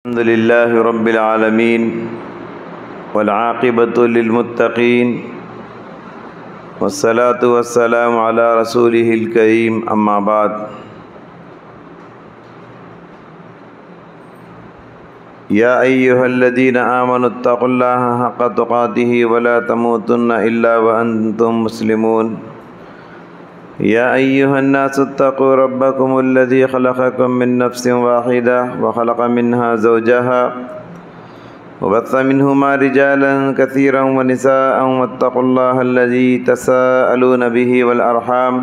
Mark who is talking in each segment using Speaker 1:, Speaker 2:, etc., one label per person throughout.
Speaker 1: الحمد لله رب العالمين والعاقبة للمتقين والصلاة والسلام على رسوله الكريم أما بعد يا أيها الذين آمنوا اتقوا الله حق تقاته ولا تموتن إلا وأنتم مسلمون يا أيها الناس اتقوا ربكم الذي خلقكم من نفس واحدة وخلق منها زوجها وبث منهما رجالا كثيرا ونساء واتقوا الله الذي تساءلون به والأرحام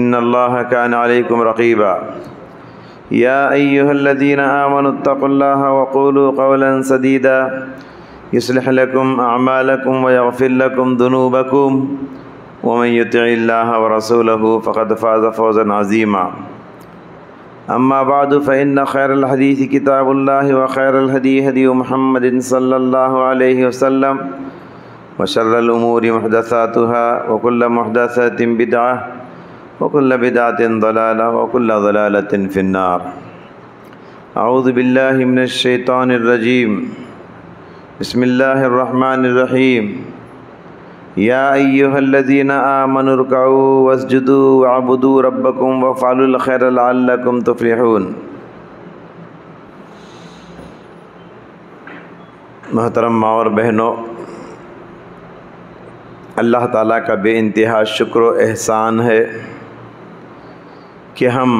Speaker 1: إن الله كان عليكم رقيبا يا أيها الذين آمنوا اتقوا الله وقولوا قولا سديدا يصلح لكم أعمالكم ويغفر لكم ذنوبكم ومن يطع الله ورسوله فقد فاز فوزا عظيما أما بعد فإن خير الحديث كتاب الله وخير الهدي هدي محمد صلى الله عليه وسلم وشر الأمور محدثاتها وكل محدثة بدعة وكل بدعة ضلالة وكل ضلالة في النار أعوذ بالله من الشيطان الرجيم بسم الله الرحمن الرحيم يا أيها الذين آمنوا اركعوا واسجدوا واعبدوا ربكم وافعلوا الخير لعلكم تفلحون۔ محترم ماں اور بہنوں، اللہ تعالیٰ کا بے انتہا شکر و احسان ہے کہ ہم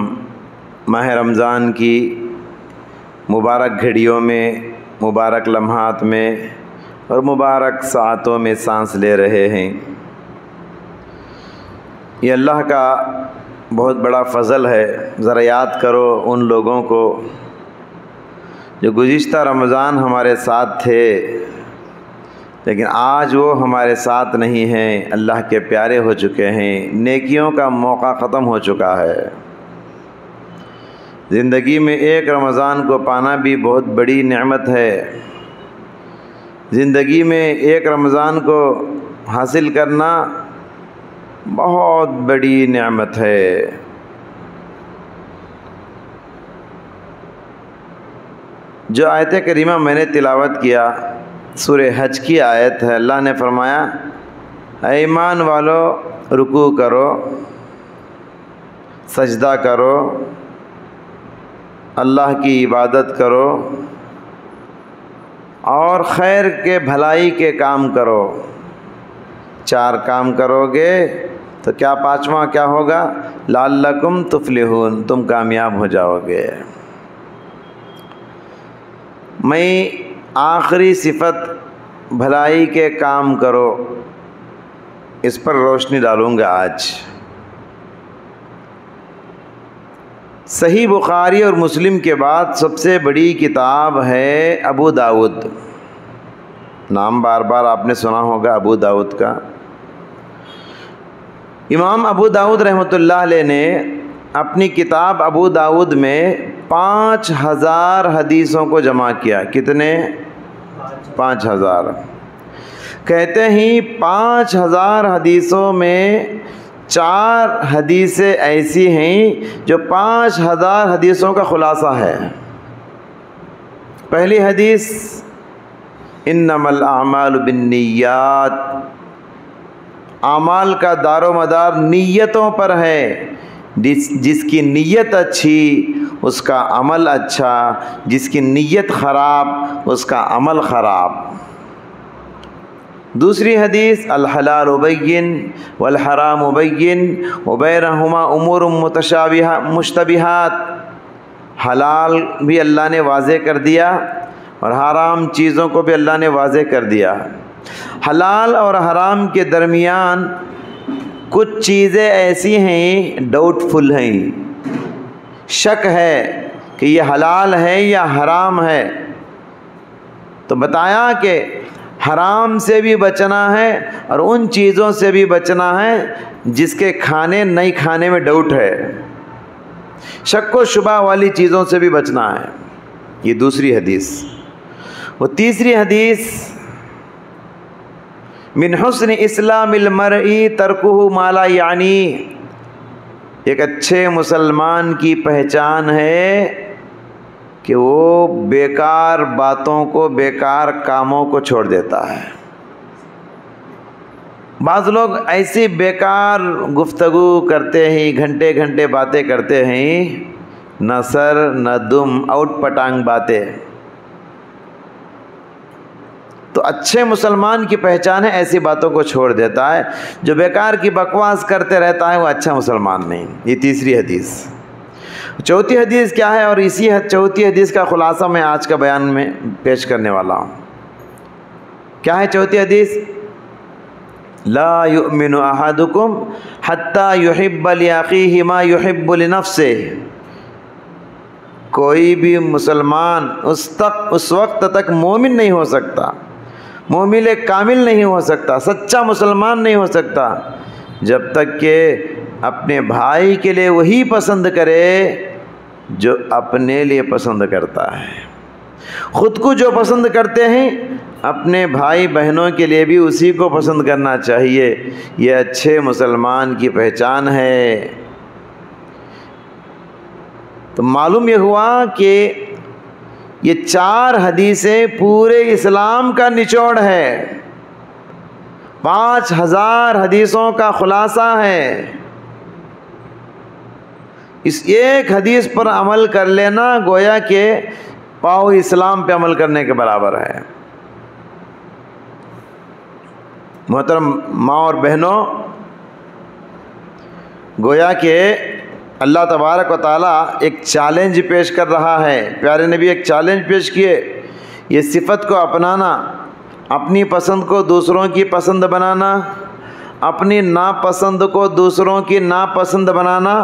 Speaker 1: ماہ رمضان کی مبارک گھڑیوں میں، مبارک لمحات میں اور مبارک ساعتوں میں سانس لے رہے ہیں۔ یہ اللہ کا بہت بڑا فضل ہے۔ ذرا یاد کرو ان لوگوں کو جو گزشتہ رمضان ہمارے ساتھ تھے لیکن آج وہ ہمارے ساتھ نہیں ہیں، اللہ کے پیارے ہو چکے ہیں، نیکیوں کا موقع ختم ہو چکا ہے۔ زندگی میں ایک رمضان کو پانا بھی بہت بڑی نعمت ہے۔ زندگی میں ایک رمضان کو حاصل کرنا بہت بڑی نعمت ہے۔ جو آیت کریمہ میں نے تلاوت کیا سورہ حج کی آیت ہے۔ اللہ نے فرمایا، اے ایمان والو رکوع کرو، سجدہ کرو، اللہ کی عبادت کرو اور خیر کے بھلائی کے کام کرو۔ 4 کام کرو گے تو کیا پانچواں کیا ہوگا؟ لعلکم تفلحون، تم کامیاب ہو جاؤ گے۔ میں آخری صفت بھلائی کے کام کرو، اس پر روشنی ڈالوں گا آج۔ صحیح بخاری اور مسلم کے بعد سب سے بڑی کتاب ہے ابو داؤد۔ نام بار بار آپ نے سنا ہوگا ابو داؤد کا۔ امام ابو داؤد رحمۃ اللہ علیہ نے اپنی کتاب ابو داؤد میں 5000 حدیثوں کو جمع کیا۔ کتنے؟ 5000۔ کہتے ہیں 5000 حدیثوں میں 4 حدیثیں ایسی ہیں جو 5000 حدیثوں کا خلاصہ ہے۔ پہلی حدیث، انما الاعمال بالنیات، اعمال کا دار و مدار نیتوں پر ہے۔ جس کی نیت اچھی اس کا عمل اچھا، جس کی نیت خراب اس کا عمل خراب۔ دوسری حدیث، الحلال بین والحرام بین وبینہما امور مشتبہات، حلال بھی اللہ نے واضح کر دیا اور حرام چیزوں کو بھی اللہ نے واضح کر دیا۔ حلال اور حرام کے درمیان کچھ چیزیں ایسی ہیں ڈاؤٹ فل ہیں، شک ہے کہ یہ حلال ہے یا حرام ہے، تو بتایا کہ حرام سے بھی بچنا ہے اور ان چیزوں سے بھی بچنا ہے جس کے کھانے نہیں کھانے میں ڈاؤٹ ہے، شک و شبہ والی چیزوں سے بھی بچنا ہے۔ یہ دوسری حدیث۔ وہ تیسری حدیث، من حسن اسلام المرء ترکہ ما لا یعنی، ایک اچھے مسلمان کی پہچان ہے کہ وہ بیکار باتوں کو، بیکار کاموں کو چھوڑ دیتا ہے۔ بعض لوگ ایسی بیکار گفتگو کرتے ہیں، گھنٹے گھنٹے باتیں کرتے ہیں، نہ سر نہ دم، آؤٹ پٹانگ باتیں۔ تو اچھے مسلمان کی پہچان ہے ایسی باتوں کو چھوڑ دیتا ہے۔ جو بیکار کی بکواس کرتے رہتا ہے وہ اچھا مسلمان نہیں۔ یہ تیسری حدیث۔ چوتھی حدیث کیا ہے؟ اور اسی چوتھی حدیث کا خلاصہ میں آج کا بیان میں پیش کرنے والا ہوں۔ کیا ہے چوتھی حدیث؟ لا یؤمن احدکم حتی یحب لأخیہ ما یحب لنفسہ۔ کوئی بھی مسلمان اس وقت تک مومن نہیں ہو سکتا، مومن کامل نہیں ہو سکتا، سچا مسلمان نہیں ہو سکتا، جب تک کہ اپنے بھائی کے لیے وہی پسند کرے جو اپنے لیے پسند کرتا ہے۔ خود کو جو پسند کرتے ہیں اپنے بھائی بہنوں کے لیے بھی اسی کو پسند کرنا چاہیے۔ یہ اچھے مسلمان کی پہچان ہے۔ تو معلوم یہ ہوا کہ یہ 4 حدیثیں پورے اسلام کا نچوڑ ہے، 5000 حدیثوں کا خلاصہ ہے۔ اس ایک حدیث پر عمل کر لینا گویا کہ پاؤ اسلام پہ عمل کرنے کے برابر ہے۔ محترم ماں اور بہنوں، گویا کہ اللہ تبارک و تعالیٰ ایک چیلنج پیش کر رہا ہے۔ پیارے نبی ایک چیلنج پیش کیے، یہ صفت کو اپنانا، اپنی پسند کو دوسروں کی پسند بنانا، اپنی ناپسند کو دوسروں کی ناپسند بنانا،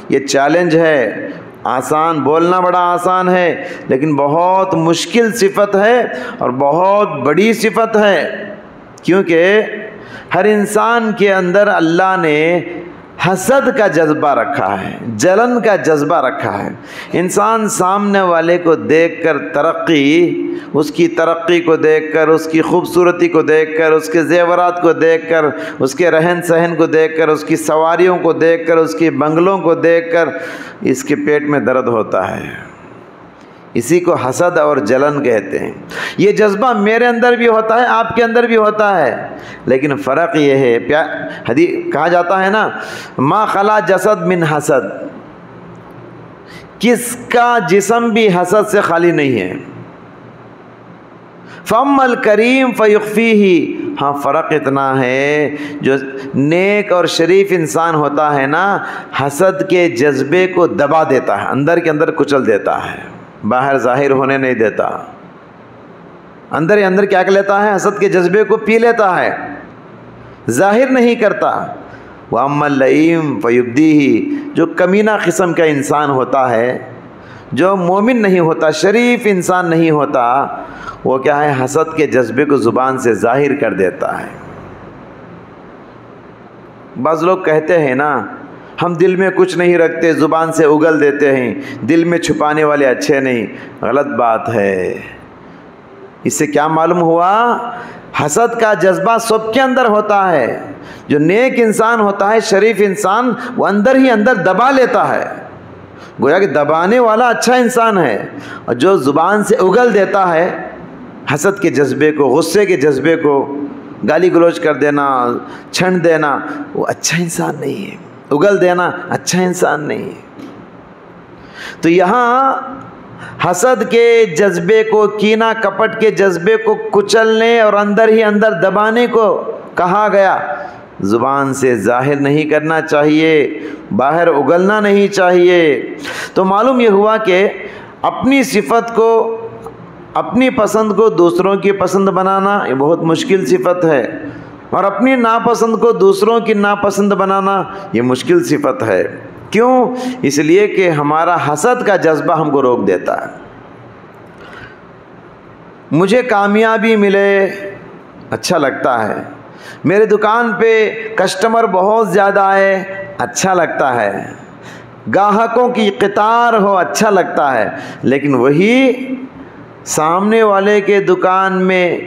Speaker 1: یہ چیلنج ہے۔ آسان، بولنا بڑا آسان ہے، لیکن بہت مشکل صفت ہے اور بہت بڑی صفت ہے، کیونکہ ہر انسان کے اندر اللہ نے حسد کا جذبہ رکھا ہے، جلن کا جذبہ رکھا ہے۔ انسان سامنے والے کو دیکھ کر اس کی ترقی کو دیکھ کر، اس کی خوبصورتی کو دیکھ کر، اس کے زیورات کو دیکھ کر، اس کے رہن سہن کو دیکھ کر، اس کی سواریوں کو دیکھ کر، اس کی بنگلوں کو دیکھ کر اس کے پیٹ میں درد ہوتا ہے۔ اسی کو حسد اور جلن کہتے ہیں۔ یہ جذبہ میرے اندر بھی ہوتا ہے، آپ کے اندر بھی ہوتا ہے، لیکن فرق یہ ہے، حدیث کہا جاتا ہے نا، ما خلا جسد من حسد، کس کا جسم بھی حسد سے خالی نہیں ہے۔ فَأَمَّا الْكَرِيمُ فَيُخْفِيهِ، ہاں فرق اتنا ہے، جو نیک اور شریف انسان ہوتا ہے نا، حسد کے جذبے کو دبا دیتا ہے، اندر کے اندر کچل دیتا ہے، باہر ظاہر ہونے نہیں دیتا، اندر ہی اندر کیا کر لیتا ہے، حسد کے جذبے کو پی لیتا ہے، ظاہر نہیں کرتا۔ وَأَمَّا اللَّئِيمُ فَيُبْدِيهِ، جو کمینہ قسم کا انسان ہوتا ہے، جو مومن نہیں ہوتا، شریف انسان نہیں ہوتا، وہ کیا ہے، حسد کے جذبے کو زبان سے ظاہر کر دیتا ہے۔ بعض لوگ کہتے ہیں نا، ہم دل میں کچھ نہیں رکھتے، زبان سے اگل دیتے ہیں، دل میں چھپانے والے اچھے نہیں۔ غلط بات ہے۔ اس سے کیا معلوم ہوا، حسد کا جذبہ سب کے اندر ہوتا ہے۔ جو نیک انسان ہوتا ہے، شریف انسان، وہ اندر ہی اندر دبا لیتا ہے، گویا کہ دبانے والا اچھا انسان ہے، اور جو زبان سے اگل دیتا ہے حسد کے جذبے کو، غصے کے جذبے کو، گالی گلوچ کر دینا، چھنڈ دینا، وہ اچھا انسان نہیں ہے، اگل دینا اچھا انسان نہیں ہے۔ تو یہاں حسد کے جذبے کو، کینہ کپٹ کے جذبے کو کچلنے اور اندر ہی اندر دبانے کو کہا گیا۔ زبان سے ظاہر نہیں کرنا چاہیے، باہر اگلنا نہیں چاہیے۔ تو معلوم یہ ہوا کہ اپنی صفت کو، اپنی پسند کو دوسروں کی پسند بنانا یہ بہت مشکل صفت ہے، اور اپنی ناپسند کو دوسروں کی ناپسند بنانا یہ مشکل صفت ہے۔ کیوں؟ اس لیے کہ ہمارا حسد کا جذبہ ہم کو روک دیتا ہے۔ مجھے کامیابی ملے اچھا لگتا ہے، میرے دکان پہ کسٹمر بہت زیادہ آئے اچھا لگتا ہے، گاہکوں کی قطار ہو اچھا لگتا ہے، لیکن وہی سامنے والے کے دکان میں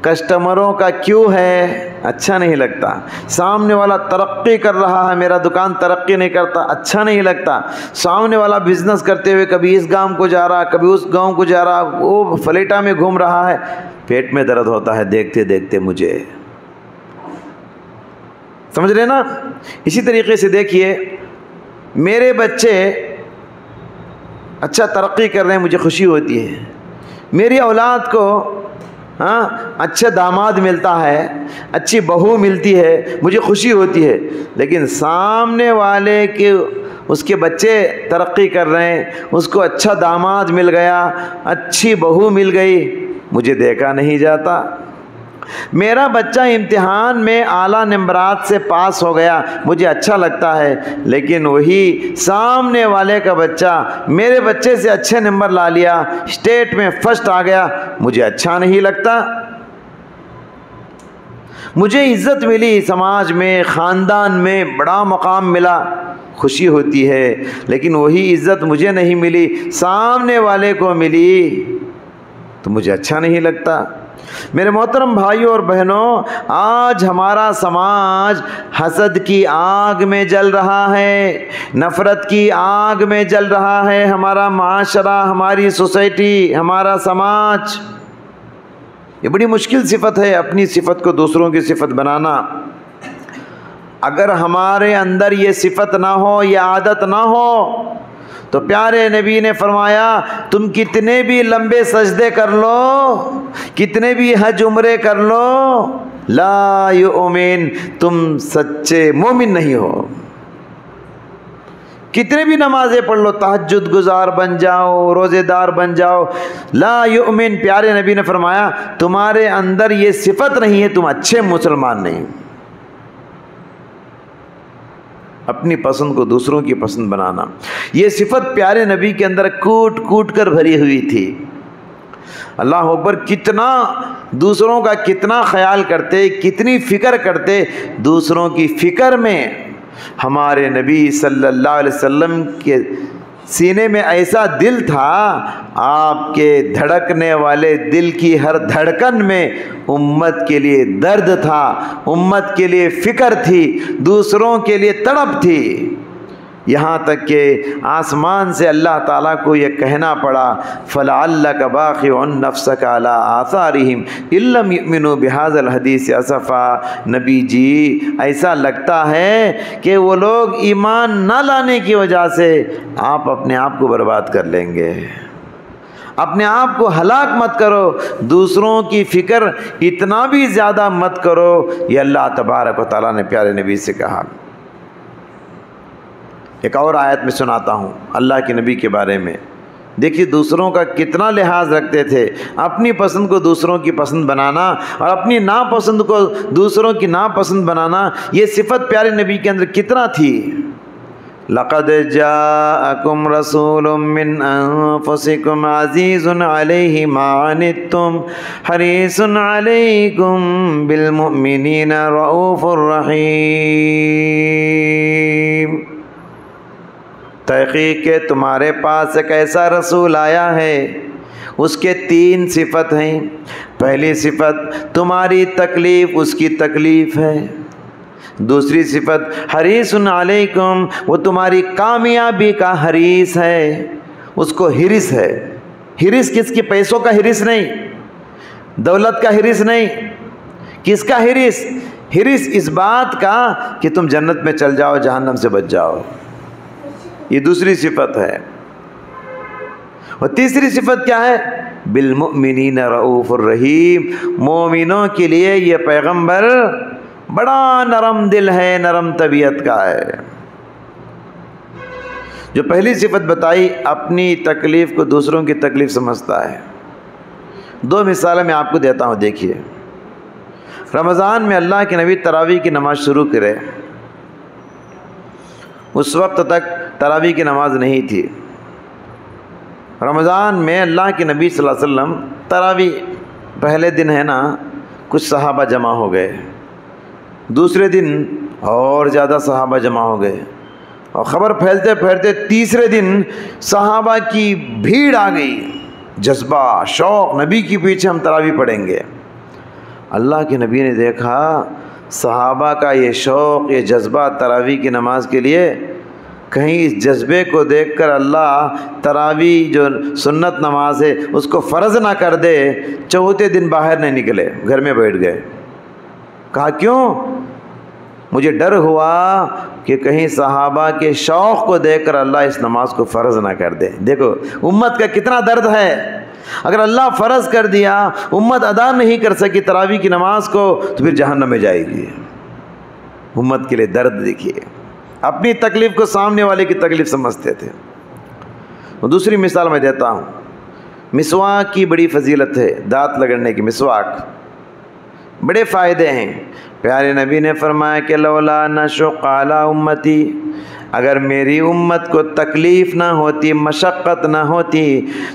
Speaker 1: کسٹمروں کا کیوں ہے، اچھا نہیں لگتا. سامنے والا ترقی کر رہا ہے، میرا دکان ترقی نہیں کرتا، اچھا نہیں لگتا. سامنے والا بزنس کرتے ہوئے کبھی اس گاؤں کو جا رہا، کبھی اس گاؤں کو جا رہا، وہ فلیٹا میں گھوم رہا ہے، پیٹ میں درد ہوتا ہے دیکھتے دیکھتے مجھے. سمجھ رہے نا؟ اسی طریقے سے دیکھیے، میرے بچے اچھا ترقی کر رہے ہیں، مجھے خوشی ہوتی ہے. میری اولاد کو اچھا داماد ملتا ہے، اچھی بہو ملتی ہے، مجھے خوشی ہوتی ہے. لیکن سامنے والے کے اس کے بچے ترقی کر رہے ہیں، اس کو اچھا داماد مل گیا، اچھی بہو مل گئی، مجھے دیکھا نہیں جاتا. میرا بچہ امتحان میں اعلیٰ نمبرات سے پاس ہو گیا، مجھے اچھا لگتا ہے. لیکن وہی سامنے والے کا بچہ میرے بچے سے اچھے نمبر لا لیا، اسٹیٹ میں فرسٹ آ گیا، مجھے اچھا نہیں لگتا. مجھے عزت ملی سماج میں، خاندان میں بڑا مقام ملا، خوشی ہوتی ہے. لیکن وہی عزت مجھے نہیں ملی، سامنے والے کو ملی، تو مجھے اچھا نہیں لگتا. میرے محترم بھائیوں اور بہنوں، آج ہمارا سماج حسد کی آگ میں جل رہا ہے، نفرت کی آگ میں جل رہا ہے. ہمارا معاشرہ، ہماری سوسائٹی، ہمارا سماج، یہ بڑی مشکل صفت ہے، اپنی صفت کو دوسروں کی صفت بنانا. اگر ہمارے اندر یہ صفت نہ ہو، یہ عادت نہ ہو، تو پیارے نبی نے فرمایا تم کتنے بھی لمبے سجدے کر لو، کتنے بھی حج عمرے کر لو، لا یؤمن، تم سچے مومن نہیں ہو. کتنے بھی نمازیں پڑھ لو، تہجد گزار بن جاؤ، روزے دار بن جاؤ، لا یؤمن، پیارے نبی نے فرمایا تمہارے اندر یہ صفت نہیں ہے، تم اچھے مسلمان نہیں. اپنی پسند کو دوسروں کی پسند بنانا، یہ صفت پیارے نبی کے اندر کوٹ کوٹ کر بھری ہوئی تھی. اللہ اکبر، کتنا دوسروں کا کتنا خیال کرتے، کتنی فکر کرتے. دوسروں کی فکر میں ہمارے نبی صلی اللہ علیہ وسلم کے سینے میں ایسا دل تھا، آپ کے دھڑکنے والے دل کی ہر دھڑکن میں امت کے لیے درد تھا، امت کے لیے فکر تھی، دوسروں کے لیے تڑپ تھی. یہاں تک کہ آسمان سے اللہ تعالیٰ کو یہ کہنا پڑا فَلَعَلَّكَ بَاخِعٌ نَفْسَكَ عَلَىٰ آثَارِهِمْ إِن لَّمْ يُؤْمِنُوا بِهَٰذَا الْحَدِيثِ أَسَفًا. نبی جی، ایسا لگتا ہے کہ وہ لوگ ایمان نہ لانے کی وجہ سے آپ اپنے آپ کو برباد کر لیں گے. اپنے آپ کو ہلاک مت کرو، دوسروں کی فکر اتنا بھی زیادہ مت کرو. یہ اللہ تبارک و تعالیٰ نے پیارے نبی سے کہا. ایک اور آیت میں سناتا ہوں اللہ کے نبی کے بارے میں. دیکھیے دوسروں کا کتنا لحاظ رکھتے تھے. اپنی پسند کو دوسروں کی پسند بنانا اور اپنی ناپسند کو دوسروں کی ناپسند بنانا، یہ صفت پیارے نبی کے اندر کتنا تھی. لَقَدْ جَاءَكُمْ رَسُولٌ مِّنْ أَنفُسِكُمْ عَزِيزٌ عَلَيْهِ مَا عَنِتُّمْ حَرِيصٌ عَلَيْكُمْ بِالْمُؤْمِنِينَ رَءُوفٌ رَحِيمٌ. تحقیق کہ تمہارے پاس ایک ایسا رسول آیا ہے، اس کے 3 صفت ہیں. پہلی صفت تمہاری تکلیف اس کی تکلیف ہے. دوسری صفت حریص علیکم، وہ تمہاری کامیابی کا حریص ہے، اس کو حرص ہے. حرص کس کی؟ پیسوں کا حرص نہیں، دولت کا حرص نہیں. کس کا حرص؟ حرص اس بات کا کہ تم جنت میں چل جاؤ، جہنم سے بچ جاؤ. یہ دوسری صفت ہے. اور تیسری صفت کیا ہے؟ بالمؤمنین رؤوف الرحیم. مومنوں کے لیے یہ پیغمبر بڑا نرم دل ہے، نرم طبیعت کا ہے. جو پہلی صفت بتائی، اپنی تکلیف کو دوسروں کی تکلیف سمجھتا ہے. 2 مثالیں میں آپ کو دیتا ہوں. دیکھیے، رمضان میں اللہ کے نبی تراویح کی نماز شروع کرے. اس وقت تک تراویح کی نماز نہیں تھی. رمضان میں اللہ کے نبی صلی اللہ علیہ وسلم تراویح پہلے دن ہے نا، کچھ صحابہ جمع ہو گئے. دوسرے دن اور زیادہ صحابہ جمع ہو گئے، اور خبر پھیلتے پھیلتے تیسرے دن صحابہ کی بھیڑ آ گئی. جذبہ، شوق، نبی کے پیچھے ہم تراویح پڑھیں گے. اللہ کے نبی نے دیکھا صحابہ کا یہ شوق، یہ جذبہ تراویح کی نماز کے لیے، کہیں اس جذبے کو دیکھ کر اللہ تراویح جو سنت نماز ہے اس کو فرض نہ کر دے۔ چوتھے دن باہر نہیں نکلے، گھر میں بیٹھ گئے۔ کہا کیوں؟ مجھے ڈر ہوا کہ کہیں صحابہ کے شوق کو دیکھ کر اللہ اس نماز کو فرض نہ کر دے۔ دیکھو امت کا کتنا درد ہے، اگر اللہ فرض کر دیا، امت ادا نہیں کر سکی تراویح کی نماز کو، تو پھر جہنم میں جائے گی۔ امت کے لیے درد دیکھیے، اپنی تکلیف کو سامنے والے کی تکلیف سمجھتے تھے۔ دوسری مثال میں دیتا ہوں، مسواک کی بڑی فضیلت ہے، دانت لگڑنے کی مسواک، بڑے فائدے ہیں۔ پیارے نبی نے فرمایا کہ لولا نشق علی امتی، اگر میری امت کو تکلیف نہ ہوتی، مشقت نہ ہوتی،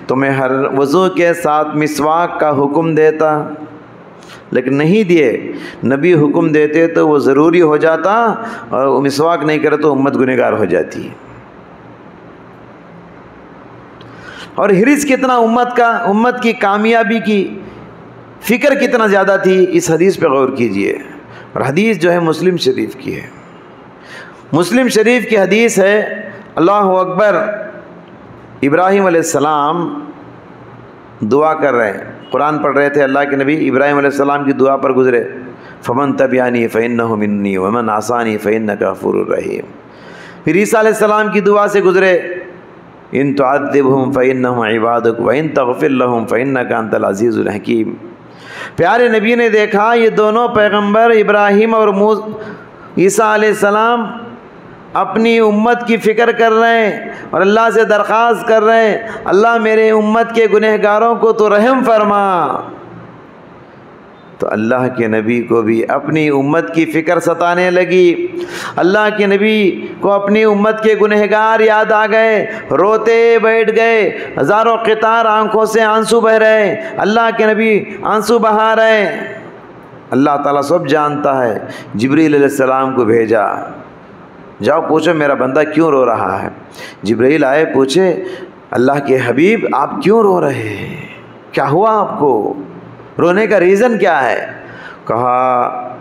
Speaker 1: تو میں ہر وضو کے ساتھ مسواک کا حکم دیتا، لیکن نہیں دیے۔ نبی حکم دیتے تو وہ ضروری ہو جاتا، اور مسواک نہیں کرے تو امت گنہگار ہو جاتی۔ اور حرص کتنا امت کی کامیابی کی فکر کتنا زیادہ تھی، اس حدیث پہ غور کیجئے۔ اور حدیث جو ہے مسلم شریف کی ہے، مسلم شریف کی حدیث ہے۔ اللہ اکبر، ابراہیم علیہ السلام دعا کر رہے ہیں، قرآن پڑھ رہے تھے، اللہ کے نبی ابراہیم علیہ السلام کی دعا پر گزرے، فمن تبعنی فإنہ منی ومن عصانی فإنک غفور رحیم۔ پھر عیسیٰ علیہ السلام کی دعا سے گزرے، ان تعذبہم فإنہم عبادک وإن تغفر لہم فإنک انت العزیز الحکیم۔ پیارے نبی نے دیکھا یہ دونوں پیغمبر ابراہیم اور عیسیٰ علیہ السلام اپنی امت کی فکر کر رہے ہیں اور اللہ سے درخواست کر رہے ہیں، اللہ میرے امت کے گنہگاروں کو تو رحم فرما۔ تو اللہ کے نبی کو بھی اپنی امت کی فکر ستانے لگی، اللہ کے نبی کو اپنی امت کے گنہگار یاد آ گئے، روتے بیٹھ گئے، ہزاروں قطار آنکھوں سے آنسو بہ رہے، اللہ کے نبی آنسو بہا رہے۔ اللہ تعالیٰ سب جانتا ہے، جبریل علیہ السلام کو بھیجا، جاؤ پوچھو میرا بندہ کیوں رو رہا ہے۔ جبریل آئے، پوچھے اللہ کے حبیب آپ کیوں رو رہے ہیں، کیا ہوا آپ کو، رونے کا ریزن کیا ہے؟ کہا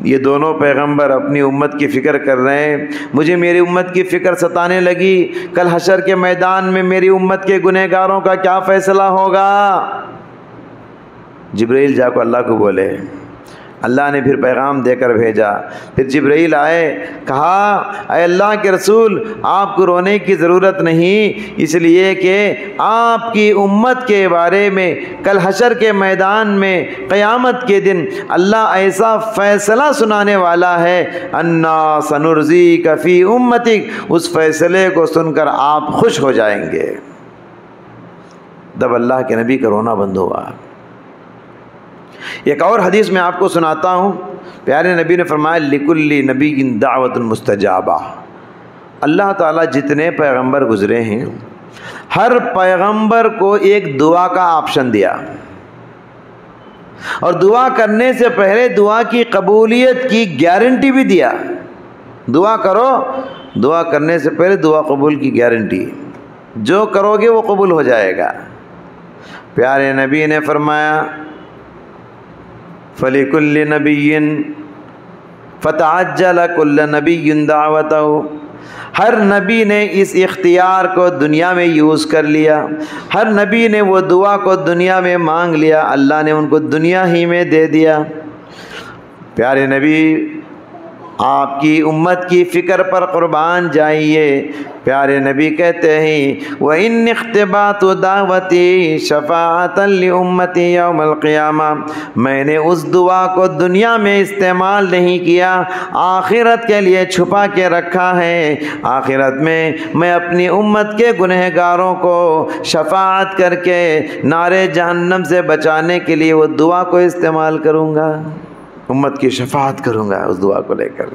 Speaker 1: یہ دونوں پیغمبر اپنی امت کی فکر کر رہے ہیں، مجھے میری امت کی فکر ستانے لگی، کل حشر کے میدان میں میری امت کے گنہگاروں کا کیا فیصلہ ہوگا۔ جبرائیل جا کو اللہ کو بولے، اللہ نے پھر پیغام دے کر بھیجا، پھر جبرائیل آئے، کہا اے اللہ کے رسول آپ کو رونے کی ضرورت نہیں، اس لیے کہ آپ کی امت کے بارے میں کل حشر کے میدان میں قیامت کے دن اللہ ایسا فیصلہ سنانے والا ہے، انا سنرضیک فی امتک، اس فیصلے کو سن کر آپ خوش ہو جائیں گے۔ تب اللہ کے نبی کا رونا بند ہوا۔ ایک اور حدیث میں آپ کو سناتا ہوں، پیارے نبی نے فرمایا لِكُلِّ نَبِيٍّ دَعْوَةٌ مُسْتَجَابَةٌ۔ اللہ تعالیٰ جتنے پیغمبر گزرے ہیں، ہر پیغمبر کو ایک دعا کا آپشن دیا، اور دعا کرنے سے پہلے دعا کی قبولیت کی گارنٹی بھی دیا۔ دعا کرو، دعا کرنے سے پہلے دعا قبول کی گارنٹی، جو کرو گے وہ قبول ہو جائے گا۔ پیارے نبی نے فرمایا فَلِكُلِّ نَبِيٍّ فَتَعَجَّلَ كُلَّ نَبِيٍّ دَعْوَتَهُ، ہر نبی نے اس اختیار کو دنیا میں یوز کر لیا، ہر نبی نے وہ دعا کو دنیا میں مانگ لیا، اللہ نے ان کو دنیا ہی میں دے دیا۔ پیارے نبی آپ کی امت کی فکر پر قربان جائیے، پیارے نبی کہتے ہیں وَإِنِّ اخْتِبَاتُ دَعْوَتِي شَفَاعَةً لِأُمَّتِي يَوْمَ الْقِيَامَةِ، میں نے اس دعا کو دنیا میں استعمال نہیں کیا، آخرت کے لیے چھپا کے رکھا ہے، آخرت میں اپنی امت کے گنہگاروں کو شفاعت کر کے نارے جہنم سے بچانے کے لیے وہ دعا کو استعمال کروں گا، امت کی شفاعت کروں گا اس دعا کو لے کر۔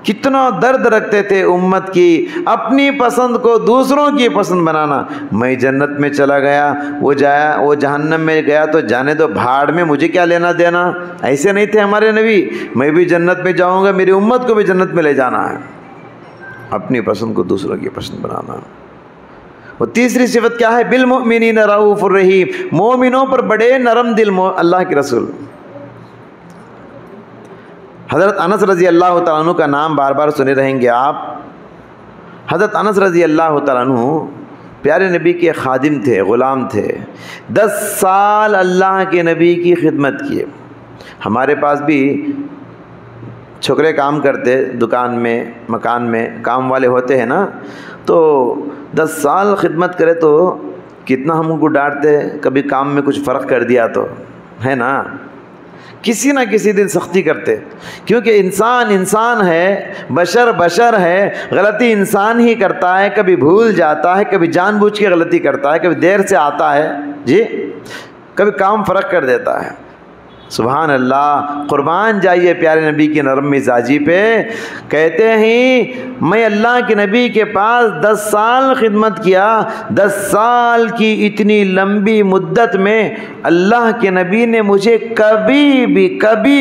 Speaker 1: کتنا درد رکھتے تھے امت کی اپنی پسند کو دوسروں کی پسند بنانا۔ میں جنت میں چلا گیا، وہ جہنم میں گیا تو جانے دو، بھاڑ میں مجھے کیا لینا دینا، ایسے نہیں تھے ہمارے نبی، میں بھی جنت میں جاؤں گا، میری امت کو بھی جنت میں لے جانا ہے، اپنی پسند کو دوسروں کی پسند بنانا۔ وہ تیسری صفت کیا ہے؟ بالمؤمنین رؤوف الرحیم، مومنوں پر بڑے نرم دل اللہ کے رسول۔ حضرت انس رضی اللہ تعالیٰ عنہ کا نام بار بار سنے رہیں گے آپ۔ حضرت انس رضی اللہ تعالیٰ عنہ پیارے نبی کے خادم تھے، غلام تھے، 10 سال اللہ کے نبی کی خدمت کیے۔ ہمارے پاس بھی چھوکرے کام کرتے، دکان میں، مکان میں کام والے ہوتے ہیں نا، تو 10 سال خدمت کرے تو کتنا ہم ان کو ڈانٹتے، کبھی کام میں کچھ فرق کر دیا تو ہے نا، کسی نہ کسی دن سختی کرتے، کیونکہ انسان ہے، بشر ہے، غلطی انسان ہی کرتا ہے، کبھی بھول جاتا ہے، کبھی جان بوجھ کے غلطی کرتا ہے، کبھی دیر سے آتا ہے، جی کبھی کام فرق کر دیتا ہے۔ سبحان اللہ، قربان جائیے پیارے نبی کی نرم مزاجی پہ۔ کہتے ہیں میں اللہ کے نبی کے پاس 10 سال خدمت کیا، 10 سال کی اتنی لمبی مدت میں اللہ کے نبی نے مجھے کبھی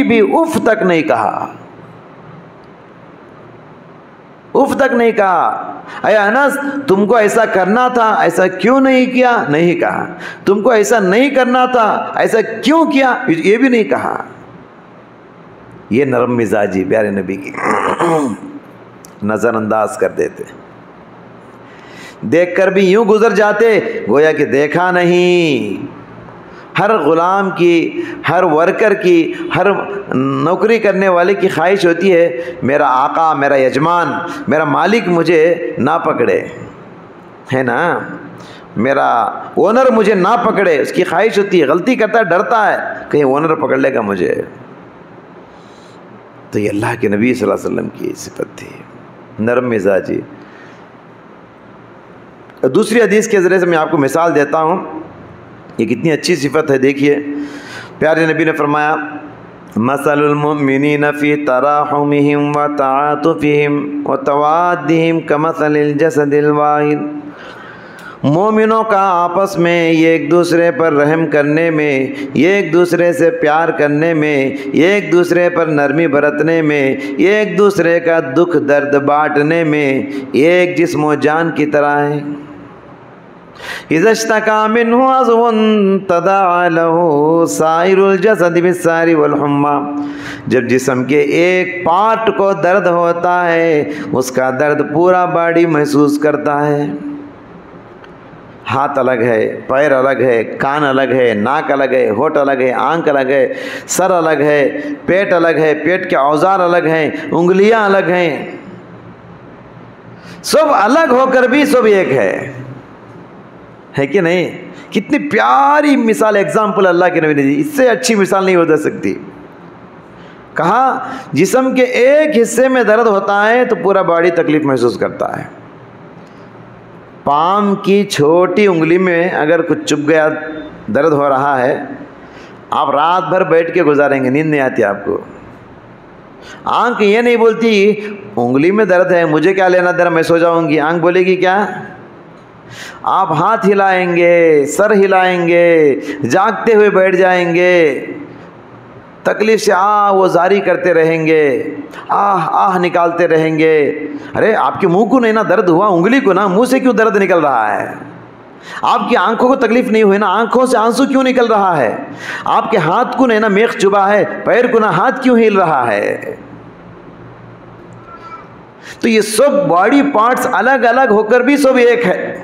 Speaker 1: بھی اف تک نہیں کہا، اف تک نہیں کہا۔ اے انس، تم کو ایسا کرنا تھا، ایسا کیوں نہیں کیا؟ نہیں کہا۔ تم کو ایسا نہیں کرنا تھا، ایسا کیوں کیا؟ یہ بھی نہیں کہا۔ یہ نرم مزاجی پیارے نبی کی نظر انداز کر دیتے، دیکھ کر بھی یوں گزر جاتے گویا کہ دیکھا نہیں۔ ہر غلام کی، ہر ورکر کی، ہر نوکری کرنے والے کی خواہش ہوتی ہے میرا آقا، میرا یجمان، میرا مالک مجھے نہ پکڑے، ہے نا، میرا اونر مجھے نہ پکڑے، اس کی خواہش ہوتی ہے، غلطی کرتا ہے ڈرتا ہے کہیں اونر پکڑ لے گا مجھے۔ تو یہ اللہ کے نبی صلی اللہ علیہ وسلم کی صفت تھی، نرم مزاجی۔ دوسری حدیث کے ذریعے سے میں آپ کو مثال دیتا ہوں، یہ کتنی اچھی صفت ہے۔ دیکھیے پیارے نبی نے فرمایا مثل المؤمنین فی تراحمہم وتعاطفہم وتوادہم کمثل الجسد الواحد، مومنوں کا آپس میں یہ ایک دوسرے پر رحم کرنے میں، یہ ایک دوسرے سے پیار کرنے میں، یہ ایک دوسرے پر نرمی برتنے میں، یہ ایک دوسرے کا دکھ درد بانٹنے میں، یہ ایک جسم و جان کی طرح ہے۔ اذا اشتكى منه عضو تداعى له سائر الجسد بالسهر والحمى، جب جسم کے ایک پارٹ کو درد ہوتا ہے اس کا درد پورا باڈی محسوس کرتا ہے۔ ہاتھ الگ ہے، پیر الگ ہے، کان الگ ہے، ناک الگ ہے، ہونٹ الگ ہے، آنکھ الگ ہے، سر الگ ہے، پیٹ الگ ہے، پیٹ کے اوزار الگ ہیں، انگلیاں الگ ہیں، سب الگ ہو کر بھی سب ایک ہے کہ نہیں؟ کتنی پیاری مثال، ایگزامپل اللہ کے نبی نے دی، اس سے اچھی مثال نہیں ہو سکتی۔ کہا جسم کے ایک حصے میں درد ہوتا ہے تو پورا باڈی تکلیف محسوس کرتا ہے۔ پام کی چھوٹی انگلی میں اگر کچھ چبھ گیا، درد ہو رہا ہے، آپ رات بھر بیٹھ کے گزاریں گے، نیند نہیں آتی آپ کو۔ آنکھ یہ نہیں بولتی انگلی میں درد ہے مجھے کیا لینا دینا، میں سو جاؤں گی، آنکھ بولے گی کیا؟ آپ ہاتھ ہلائیں گے، سر ہلائیں گے، جاگتے ہوئے بیٹھ جائیں گے، تکلیف سے وہ زاری کرتے رہیں گے، آہ نکالتے رہیں گے۔ ارے آپ کے منہ کو نہیں نا درد ہوا، انگلی کو نا، منہ سے کیوں درد نکل رہا ہے؟ آپ کی آنکھوں کو تکلیف نہیں ہوئی نا، آنکھوں سے آنسو کیوں نکل رہا ہے؟ آپ کے ہاتھ کو نہیں نا میخ چبھا ہے، پیر کو نا ہاتھ کیوں ہل رہا ہے؟ تو یہ سب باڈی پارٹس الگ الگ ہو کر بھی سب ایک ہے۔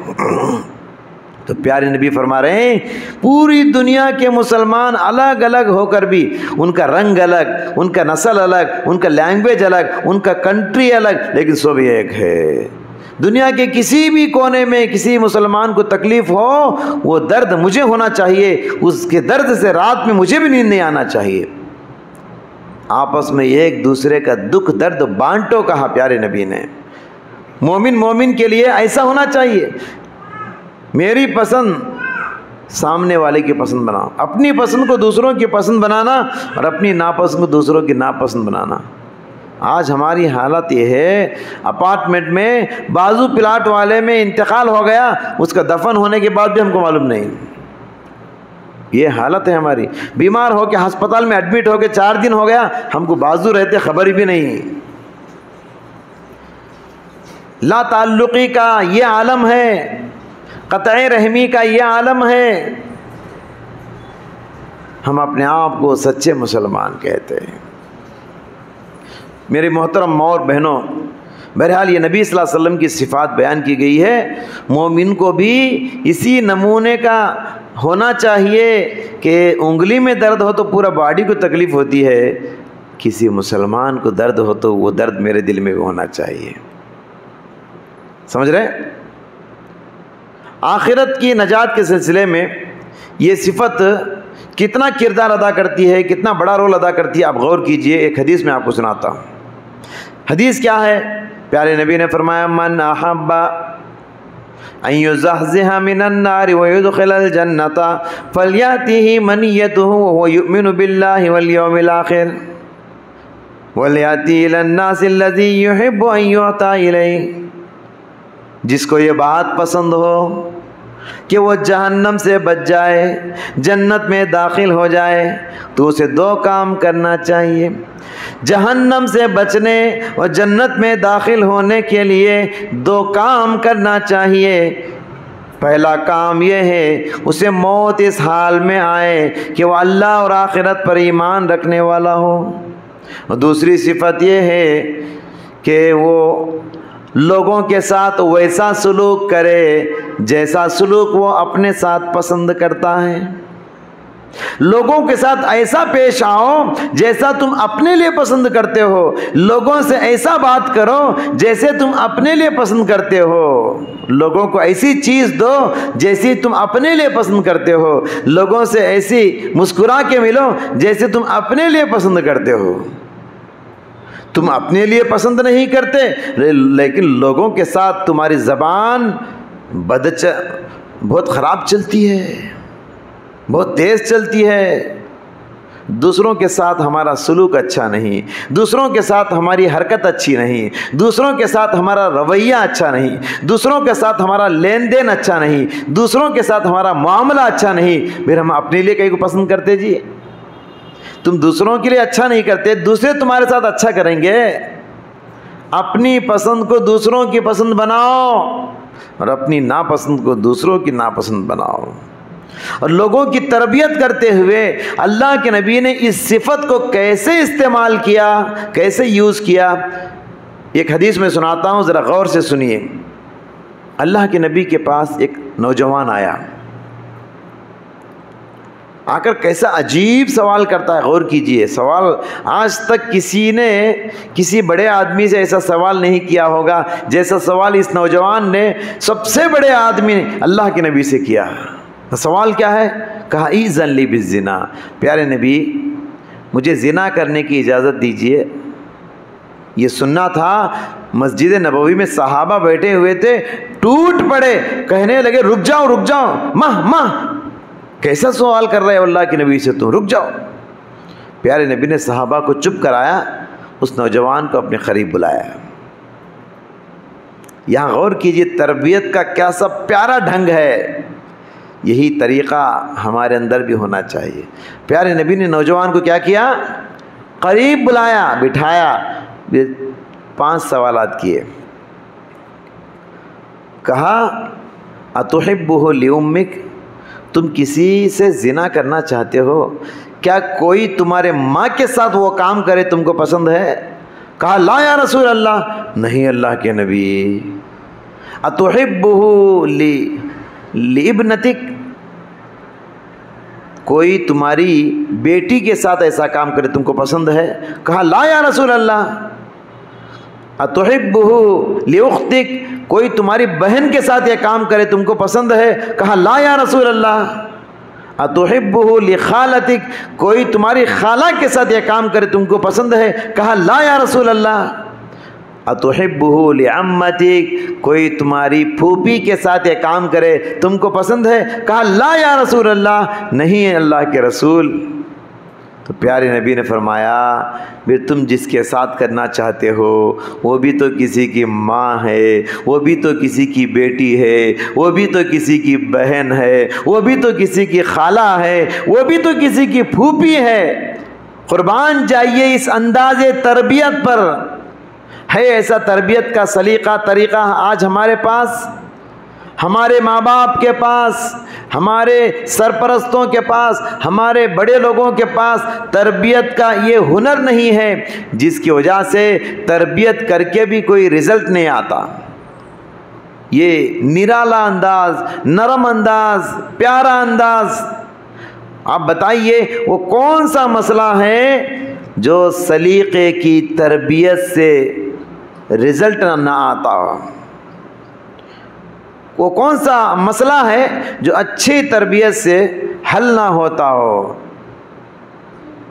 Speaker 1: تو پیارے نبی فرما رہے ہیں پوری دنیا کے مسلمان الگ الگ ہو کر بھی، ان کا رنگ الگ، ان کا نسل الگ، ان کا لینگویج الگ، ان کا کنٹری الگ، لیکن سب ایک ہے۔ دنیا کے کسی بھی کونے میں کسی مسلمان کو تکلیف ہو، وہ درد مجھے ہونا چاہیے، اس کے درد سے رات میں مجھے بھی نیند نہیں آنا چاہیے۔ آپس میں ایک دوسرے کا دکھ درد بانٹو کہا پیارے نبی نے۔ مومن کے لیے ایسا ہونا چاہیے، میری پسند سامنے والے کی پسند بناؤ، اپنی پسند کو دوسروں کی پسند بنانا اور اپنی ناپسند کو دوسروں کی ناپسند بنانا۔ آج ہماری حالت یہ ہے، اپارٹمنٹ میں بازو پلاٹ والے میں انتقال ہو گیا، اس کا دفن ہونے کے بعد بھی ہم کو معلوم نہیں۔ یہ حالت ہے ہماری، بیمار ہو کے ہسپتال میں ایڈمٹ ہو کے 4 دن ہو گیا، ہم کو بازو رہتے خبر بھی نہیں۔ لا تعلقی کا یہ عالم ہے، قطع رحمی کا یہ عالم ہے، ہم اپنے آپ کو سچے مسلمان کہتے ہیں۔ میری محترم ماں اور بہنوں، بہرحال یہ نبی صلی اللہ علیہ وسلم کی صفات بیان کی گئی ہے۔ مومن کو بھی اسی نمونے کا ہونا چاہیے کہ انگلی میں درد ہو تو پورا باڈی کو تکلیف ہوتی ہے، کسی مسلمان کو درد ہو تو وہ درد میرے دل میں بھی ہونا چاہیے۔ سمجھ رہے؟ آخرت کی نجات کے سلسلے میں یہ صفت کتنا کردار ادا کرتی ہے، کتنا بڑا رول ادا کرتی ہے، آپ غور کیجئے۔ ایک حدیث میں آپ کو سناتا ہوں۔ حدیث کیا ہے؟ پیارے نبی نے فرمایا، من احب ان یزحزح من النار ویدخل الجنۃ فلیأتہ منیتہ وہو یؤمن باللہ والیوم الآخر ولیأتی الی الناس الذی یحب ان یعطى الیہ۔ جس کو یہ بات پسند ہو کہ وہ جہنم سے بچ جائے، جنت میں داخل ہو جائے، تو اسے دو کام کرنا چاہیے۔ جہنم سے بچنے اور جنت میں داخل ہونے کے لیے دو کام کرنا چاہیے۔ پہلا کام یہ ہے اسے موت اس حال میں آئے کہ وہ اللہ اور آخرت پر ایمان رکھنے والا ہو، اور دوسری صفت یہ ہے کہ وہ لوگوں کے ساتھ ویسا سلوک کرے جیسا سلوک وہ اپنے ساتھ پسند کرتا ہے۔ لوگوں کے ساتھ ایسا پیش آؤ جیسا تم اپنے لیے پسند کرتے ہو، لوگوں سے ایسا بات کرو جیسے تم اپنے لیے پسند کرتے ہو، لوگوں کو ایسی چیز دو جیسی تم اپنے لیے پسند کرتے ہو، لوگوں سے ایسی مسکرا کے ملو جیسے تم اپنے لیے پسند کرتے ہو۔ تم اپنے لیے پسند نہیں کرتے، لیکن لوگوں کے ساتھ تمہاری زبان بہت خراب چلتی ہے، بہت تیز چلتی ہے۔ دوسروں کے ساتھ ہمارا سلوک اچھا نہیں، دوسروں کے ساتھ ہماری حرکت اچھی نہیں، دوسروں کے ساتھ ہمارا رویہ اچھا نہیں، دوسروں کے ساتھ ہمارا لین دین اچھا نہیں، دوسروں کے ساتھ ہمارا معاملہ اچھا نہیں، پھر ہم اپنے لیے کہیں کو پسند کرتے؟ جی تم دوسروں کے لیے اچھا نہیں کرتے، دوسرے تمہارے ساتھ اچھا کریں گے۔ اپنی پسند کو دوسروں کی پسند بناؤ اور اپنی ناپسند کو دوسروں کی ناپسند بناؤ۔ اور لوگوں کی تربیت کرتے ہوئے اللہ کے نبی نے اس صفت کو کیسے استعمال کیا، کیسے یوز کیا، ایک حدیث میں سناتا ہوں، ذرا غور سے سنیے۔ اللہ کے نبی کے پاس ایک نوجوان آیا، آ کر کیسا عجیب سوال کرتا ہے، غور کیجئے۔ سوال آج تک کسی نے کسی بڑے آدمی سے ایسا سوال نہیں کیا ہوگا جیسا سوال اس نوجوان نے سب سے بڑے آدمی اللہ کے نبی سے کیا۔ سوال کیا ہے؟ کہا ایذن لی بالزنا، پیارے نبی مجھے زنا کرنے کی اجازت دیجئے۔ یہ سننا تھا، مسجد نبوی میں صحابہ بیٹھے ہوئے تھے، ٹوٹ پڑے، کہنے لگے رک جاؤ رک جاؤ، ماں کیسا سوال کر رہے ہو اللہ کے نبی سے، تم رک جاؤ۔ پیارے نبی نے صحابہ کو چپ کرایا، اس نوجوان کو اپنے قریب بلایا۔ یہاں غور کیجئے، تربیت کا کیا سب پیارا ڈھنگ ہے۔ یہی طریقہ ہمارے اندر بھی ہونا چاہیے۔ پیارے نبی نے نوجوان کو کیا کیا؟ قریب بلایا، بٹھایا، 5 سوالات کیے۔ کہا اتحبہ لامک، تم کسی سے زنا کرنا چاہتے ہو، کیا کوئی تمہارے ماں کے ساتھ وہ کام کرے تم کو پسند ہے؟ کہا لا یا رسول اللہ، نہیں اللہ کے نبی۔ اتحبہ لابنتک، کوئی تمہاری بیٹی کے ساتھ ایسا کام کرے تم کو پسند ہے؟ کہا لا یا رسول اللہ۔ اتحبہ لاختک، کوئی تمہاری بہن کے ساتھ یہ کام کرے تم کو پسند ہے؟ کہا لا یا رسول اللہ۔ اتحبہ لخالتک، کوئی تمہاری خالہ کے ساتھ یہ کام کرے تم کو پسند ہے؟ کہا لا یا رسول اللہ۔ اتحبہ لعمتک، کوئی تمہاری پھوپھی کے ساتھ یہ کام کرے تم کو پسند ہے؟ کہا لا یا رسول اللہ، نہیں اللہ کے رسول۔ تو پیارے نبی نے فرمایا پھر تم جس کے ساتھ کرنا چاہتے ہو وہ بھی تو کسی کی ماں ہے، وہ بھی تو کسی کی بیٹی ہے، وہ بھی تو کسی کی بہن ہے، وہ بھی تو کسی کی خالہ ہے، وہ بھی تو کسی کی پھوپھی ہے۔ قربان جائیے اس انداز تربیت پر۔ ہے ایسا تربیت کا سلیقہ طریقہ آج ہمارے پاس؟ ہمارے ماں باپ کے پاس، ہمارے سرپرستوں کے پاس، ہمارے بڑے لوگوں کے پاس تربیت کا یہ ہنر نہیں ہے، جس کی وجہ سے تربیت کر کے بھی کوئی رزلٹ نہیں آتا۔ یہ نرالا انداز، نرم انداز، پیارا انداز، آپ بتائیے وہ کون سا مسئلہ ہے جو سلیقے کی تربیت سے رزلٹ نہ آتا ہو؟ وہ کون سا مسئلہ ہے جو اچھی تربیت سے حل نہ ہوتا ہو؟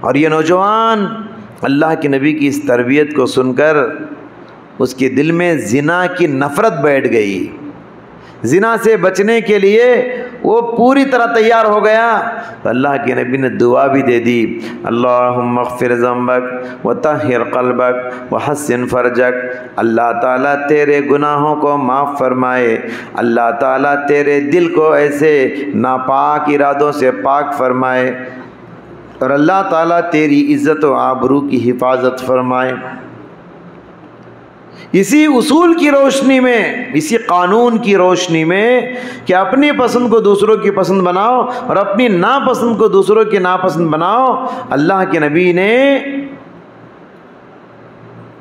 Speaker 1: اور یہ نوجوان اللہ کے نبی کی اس تربیت کو سن کر اس کے دل میں زنا کی نفرت بیٹھ گئی، زنا سے بچنے کے لیے وہ پوری طرح تیار ہو گیا۔ تو اللہ کے نبی نے دعا بھی دے دی، اللہم اغفر ذنبک وطہر قلبک وحسن فرجک، اللہ تعالیٰ تیرے گناہوں کو معاف فرمائے، اللہ تعالیٰ تیرے دل کو ایسے ناپاک ارادوں سے پاک فرمائے، اور اللہ تعالیٰ تیری عزت و آبرو کی حفاظت فرمائے۔ اسی اصول کی روشنی میں، اسی قانون کی روشنی میں کہ اپنی پسند کو دوسروں کی پسند بناؤ اور اپنی ناپسند کو دوسروں کی ناپسند بناؤ، اللہ کے نبی نے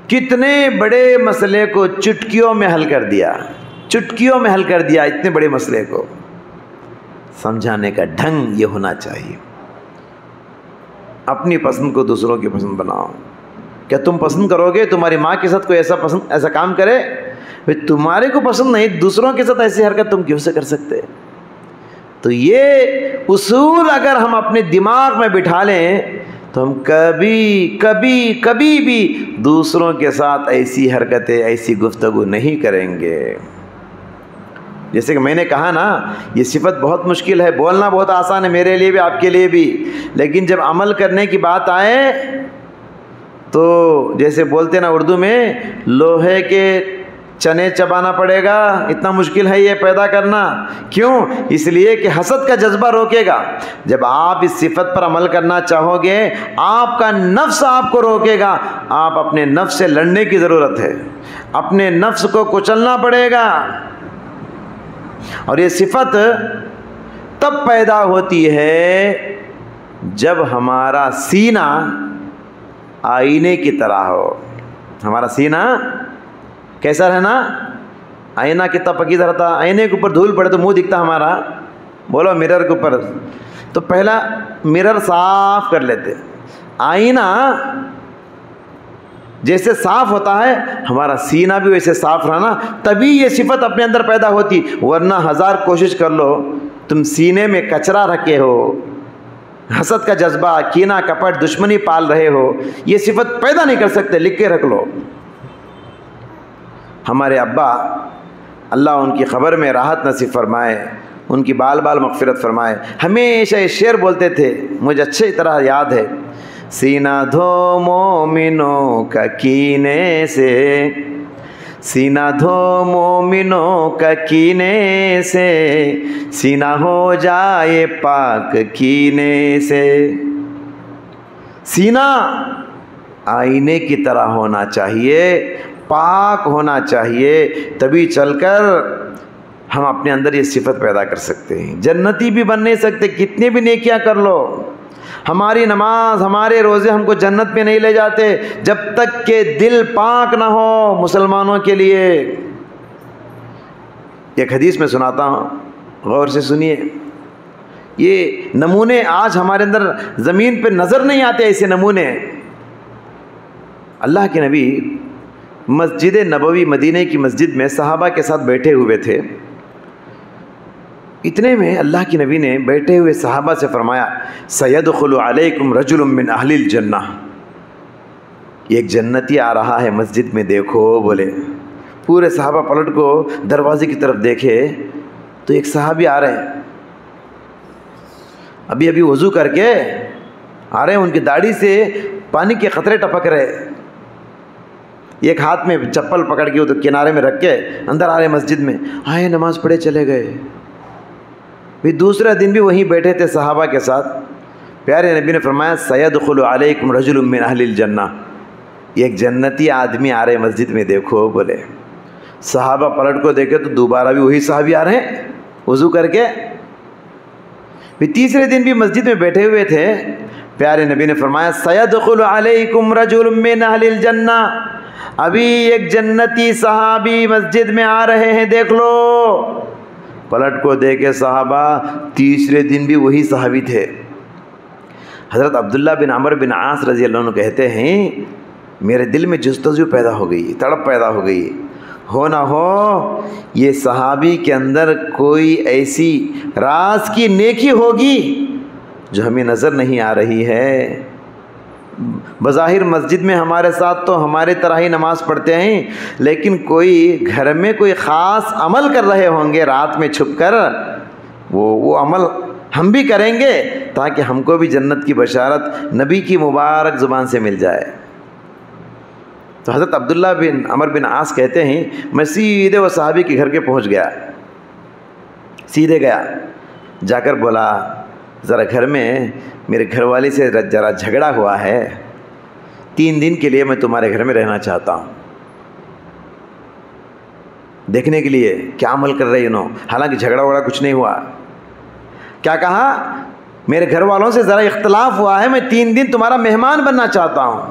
Speaker 1: کتنے بڑے مسئلے کو چٹکیوں میں حل کر دیا، چٹکیوں میں حل کر دیا۔ اتنے بڑے مسئلے کو سمجھانے کا ڈھنگ یہ ہونا چاہیے، اپنی پسند کو دوسروں کی پسند بناؤ۔ کیا تم پسند کرو گے تمہاری ماں کے ساتھ کوئی ایسا کام کرے؟ تمہارے کو پسند نہیں، دوسروں کے ساتھ ایسی حرکت تم کیوں سے کر سکتے؟ تو یہ اصول اگر ہم اپنے دماغ میں بٹھا لیں تو ہم کبھی بھی دوسروں کے ساتھ ایسی حرکتیں، ایسی گفتگو نہیں کریں گے۔ جیسے کہ میں نے کہا نا، یہ صفت بہت مشکل ہے، بولنا بہت آسان ہے میرے لیے بھی، آپ کے لیے بھی، لیکن جب عمل کرنے کی بات آئے تو جیسے بولتے نا اردو میں، لوہے کے چنے چبانا پڑے گا، اتنا مشکل ہے یہ پیدا کرنا۔ کیوں؟ اس لیے کہ حسد کا جذبہ روکے گا۔ جب آپ اس صفت پر عمل کرنا چاہو گے، آپ کا نفس آپ کو روکے گا، آپ اپنے نفس سے لڑنے کی ضرورت ہے، اپنے نفس کو کچلنا پڑے گا۔ اور یہ صفت تب پیدا ہوتی ہے جب ہمارا سینہ آئینے کی طرح ہو۔ ہمارا سینہ کیسا رہنا؟ آئینہ کتنا پکیزہ رہتا، آئینے کے اوپر دھول پڑے تو منہ دکھتا ہمارا، بولو مرر کے اوپر، تو پہلا مرر صاف کر لیتے، آئینہ جیسے صاف ہوتا ہے ہمارا سینہ بھی ویسے صاف رہنا، تبھی یہ صفت اپنے اندر پیدا ہوتی، ورنہ ہزار کوشش کر لو تم سینے میں کچرا رکھے ہو، حسد کا جذبہ، کینہ کپٹ، دشمنی پال رہے ہو، یہ صفت پیدا نہیں کر سکتے، لکھ کے رکھ لو۔ ہمارے ابا، اللہ ان کی خبر میں راحت نصیب فرمائے، ان کی بال بال مغفرت فرمائے، ہمیشہ یہ شعر بولتے تھے، مجھے اچھی طرح یاد ہے، سینہ دھو مومنوں کا کینے سے، سینہ دھو مومنوں کا کینے سے، سینہ ہو جائے پاک کینے سے۔ سینہ آئینے کی طرح ہونا چاہیے، پاک ہونا چاہیے، تبھی چل کر ہم اپنے اندر یہ صفت پیدا کر سکتے ہیں۔ جنتی بھی بن نہیں سکتے، کتنی بھی نیکیاں کر لو، ہماری نماز، ہمارے روزے ہم کو جنت میں نہیں لے جاتے جب تک کہ دل پاک نہ ہو مسلمانوں کے لیے۔ ایک حدیث میں سناتا ہوں، غور سے سنیے، یہ نمونے آج ہمارے اندر زمین پہ نظر نہیں آتے، ایسے نمونے۔ اللہ کے نبی مسجد نبوی مدینہ کی مسجد میں صحابہ کے ساتھ بیٹھے ہوئے تھے، اتنے میں اللہ کے نبی نے بیٹھے ہوئے صحابہ سے فرمایا، سیدخل علیکم رجل من اہل الجنہ، ایک جنتی آ رہا ہے مسجد میں، دیکھو بولے۔ پورے صحابہ پلٹ کو دروازے کی طرف دیکھے تو ایک صحابی آ رہے ہیں، ابھی وضو کر کے آ رہے ہیں، ان کی داڑھی سے پانی کے قطرے ٹپک رہے، ایک ہاتھ میں چپل پکڑ کے ادھر کنارے میں رکھ کے اندر آ رہے مسجد میں، آئے نماز پڑھے چلے گئے۔ پھر دوسرے دن بھی وہیں بیٹھے تھے صحابہ کے ساتھ، پیارے نبی نے فرمایا، سیدخل علیکم رجل من اہل الجنہ، ایک جنتی آدمی آ رہے مسجد میں، دیکھو بولے۔ صحابہ پلٹ کو دیکھے تو دوبارہ بھی وہی صحابی آ رہے ہیں وضو کر کے. پھر تیسرے دن بھی مسجد میں بیٹھے ہوئے تھے. پیارے نبی نے فرمایا سیدخل علیکم رجل من اہل الجنہ، ابھی ایک جنتی صحابی مسجد میں آ رہے ہیں، دیکھ لو. پلٹ کو دیکھے صحابہ تیسرے دن بھی وہی صحابی تھے. حضرت عبداللہ بن عمر بن عاص رضی اللہ عنہ کہتے ہیں میرے دل میں جستجو پیدا ہو گئی، تڑپ پیدا ہو گئی، ہو نہ ہو یہ صحابی کے اندر کوئی ایسی راز کی نیکی ہوگی جو ہمیں نظر نہیں آ رہی ہے. بظاہر مسجد میں ہمارے ساتھ تو ہمارے طرح ہی نماز پڑھتے ہیں، لیکن کوئی گھر میں کوئی خاص عمل کر رہے ہوں گے رات میں چھپ کر، وہ عمل ہم بھی کریں گے تاکہ ہم کو بھی جنت کی بشارت نبی کی مبارک زبان سے مل جائے. تو حضرت عبداللہ بن عمر بن عاص کہتے ہیں میں سیدھے وہ صحابی کے گھر کے پہنچ گیا، سیدھے گیا، جا کر بولا ذرا گھر میں میرے گھر والی سے ذرا جھگڑا ہوا ہے، 3 دن کے لیے میں تمہارے گھر میں رہنا چاہتا ہوں، دیکھنے کے لیے کیا عمل کر رہی انہوں. حالانکہ جھگڑا وگڑا کچھ نہیں ہوا. کیا کہا میرے گھر والوں سے ذرا اختلاف ہوا ہے، میں 3 دن تمہارا مہمان بننا چاہتا ہوں.